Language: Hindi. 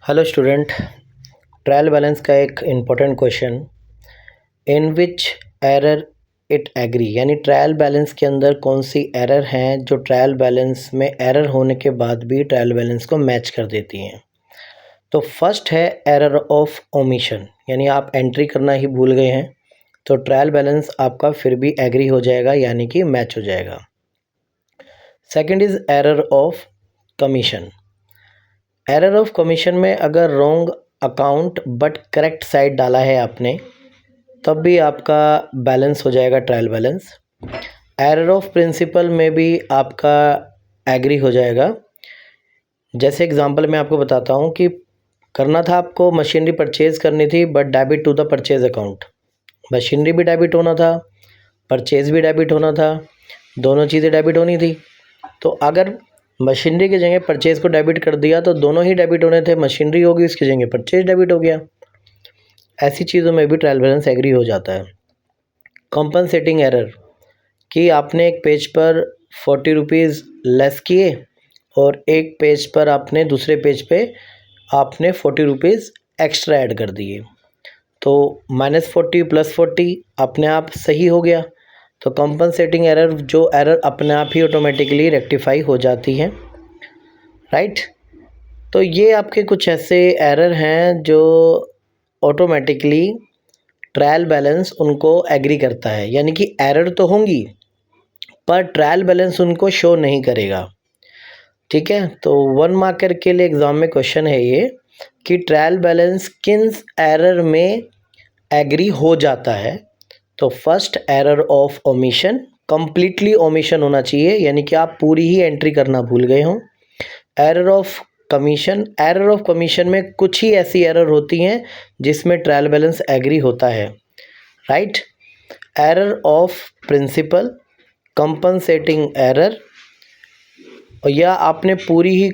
हेलो स्टूडेंट, ट्रायल बैलेंस का एक important question, in which error it agree, यानी ट्रायल बैलेंस के अंदर कौन सी एरर हैं जो ट्रायल बैलेंस में एरर होने के बाद भी ट्रायल बैलेंस को मैच कर देती हैं। तो फर्स्ट है एरर ऑफ ओमिशन, यानी आप एंट्री करना ही भूल गए हैं तो ट्रायल बैलेंस आपका फिर भी एग्री हो जाएगा, यानी कि मैच हो जाएगा। Second is error of commission. Error of commission में अगर wrong account but correct side डाला है आपने, तब भी आपका बैलेंस हो जाएगा trial balance. Error of principle में भी आपका एग्री हो जाएगा। जैसे एग्जांपल मैं आपको बताता हूँ कि करना था आपको, मशीनरी परचेज़ करनी थी but debit to the purchase account. Machinery भी डेबिट होना था, परचेज़ भी डेबिट होना था, दोनों चीज़ें डेबिट होनी थी। तो अगर मशीनरी की जगह परचेज़ को डेबिट कर दिया तो दोनों ही डेबिट होने थे, मशीनरी होगी उसकी जगह परचेज डेबिट हो गया। ऐसी चीज़ों में भी ट्रायल बैलेंस एग्री हो जाता है। कॉम्पनसेटिंग एरर कि आपने एक पेज पर 40 रुपीज़ लेस किए और एक पेज पर आपने दूसरे पेज पे आपने 40 रुपीज़ एक्स्ट्रा ऐड कर दिए, तो -40 + 40 अपने आप सही हो गया। तो कॉम्पनसेटिंग एरर, जो एरर अपने आप ही ऑटोमेटिकली रेक्टिफाई हो जाती हैं, राइट। तो ये आपके कुछ ऐसे एरर हैं जो ऑटोमेटिकली ट्रायल बैलेंस उनको एग्री करता है, यानी कि एरर तो होंगी पर ट्रायल बैलेंस उनको शो नहीं करेगा। ठीक है, तो 1 मार्कर के लिए एग्ज़ाम में क्वेश्चन है ये कि ट्रायल बैलेंस किन एरर में एग्री हो जाता है। तो first error of omission, completely omission होना चाहिए, यानी कि आप पूरी ही एंट्री करना भूल गए हों। Error of commission, error of commission में कुछ ही ऐसी एरर होती हैं जिसमें ट्रायल बैलेंस एग्री होता है, right. Error of principle, compensating error, या आपने पूरी ही